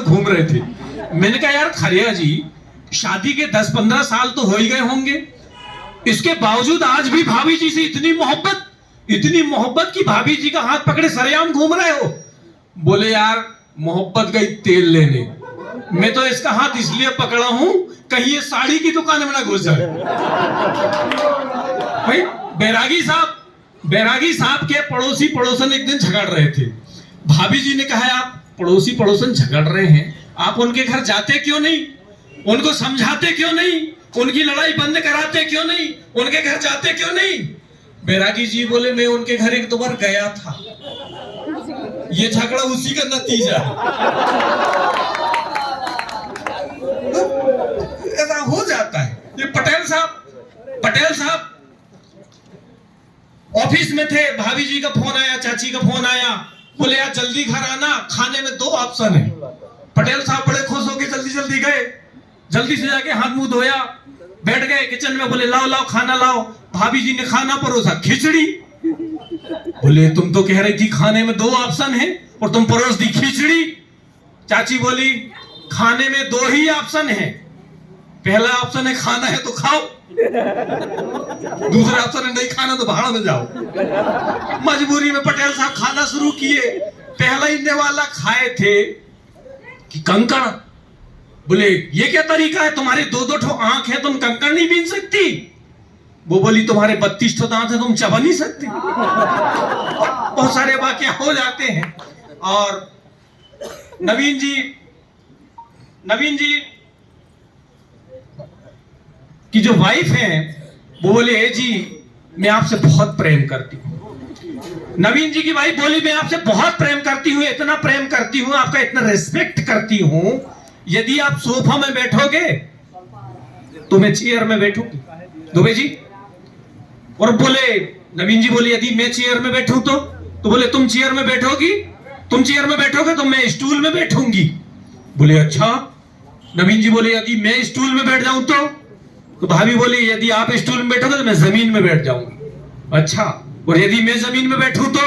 घूम रहे थे। मैंने कहा यार खरिया जी, शादी के 10-15 साल तो हो ही गए होंगे, इसके बावजूद आज भी भाभी जी से इतनी मोहब्बत की भाभी जी का हाथ पकड़े सरेआम घूम रहे हो। बोले यार मोहब्बत गई तेल लेने, मैं तो इसका हाथ इसलिए पकड़ा हूं कहीं ये साड़ी की दुकान में ना घुस जाए। भाई बैरागी साहब के पड़ोसी पड़ोसन एक दिन झगड़ रहे थे। भाभी जी ने कहा आप पड़ोसी पड़ोसन झगड़ रहे हैं, आप उनके घर जाते क्यों नहीं, उनको समझाते क्यों नहीं, उनकी लड़ाई बंद कराते क्यों नहीं, उनके घर जाते क्यों नहीं। बैरागी जी बोले मैं उनके घर एक दो बार गया था, ये झगड़ा उसी का नतीजा है। ऐसा हो जाता है। ये पटेल साहब ऑफिस में थे, भाभी जी का फोन आया, चाची का फोन आया, बोले यार जल्दी घर आना, खाने में 2 ऑप्शन है। पटेल साहब बड़े खुश होके जल्दी गए, जल्दी से जाके हाथ मुंह धोया, बैठ गए किचन में, बोले लाओ खाना लाओ। भाभी जी ने खाना परोसा, खिचड़ी। बोले तुम तो कह रही थी खाने में 2 ऑप्शन है और तुम परोस दी खिचड़ी। चाची बोली खाने में 2 ही ऑप्शन है, पहला ऑप्शन है खाना है तो खाओ, दूसरा ऑप्शन है नहीं खाना तो भाड़ में जाओ। मजबूरी में पटेल साहब खाना शुरू किए। पहला ही वाला खाए थे कि कंकड़। बोले ये क्या तरीका है, तुम्हारे 2-2 ठो आंख है, तुम कंकड़ नहीं बीन सकती। वो बोली तुम्हारे 32 ठो दांत है, तुम चबा नहीं सकती। बहुत सारे वाकया हो जाते हैं। और नवीन जी की जो वाइफ है वो बोले जी मैं आपसे बहुत प्रेम करती हूँ। नवीन जी की वाइफ बोली मैं आपसे बहुत प्रेम करती हूँ, इतना प्रेम करती हूँ, आपका इतना रिस्पेक्ट करती हूँ, यदि आप सोफा में बैठोगे तो मैं चेयर में बैठूंगी। दुबे जी और बोले नवीन जी बोले यदि मैं चेयर में बैठूं तो बोले तुम चेयर में बैठोगे तो मैं स्टूल में बैठूंगी। बोले अच्छा। नवीन जी बोले यदि मैं स्टूल में बैठ जाऊं तो भाभी बोली यदि आप स्टूल में बैठोगे तो मैं जमीन में बैठ जाऊंगी। अच्छा। और यदि मैं जमीन में बैठूं तो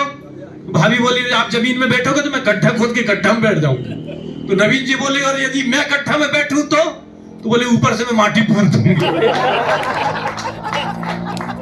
भाभी बोली आप जमीन में बैठोगे तो मैं गड्ढा खोद के गड्ढा में बैठ जाऊंगी। तो नवीन जी बोले और यदि मैं गड्ढा में बैठूं तो बोले ऊपर से मैं माटी पूर दूंगी।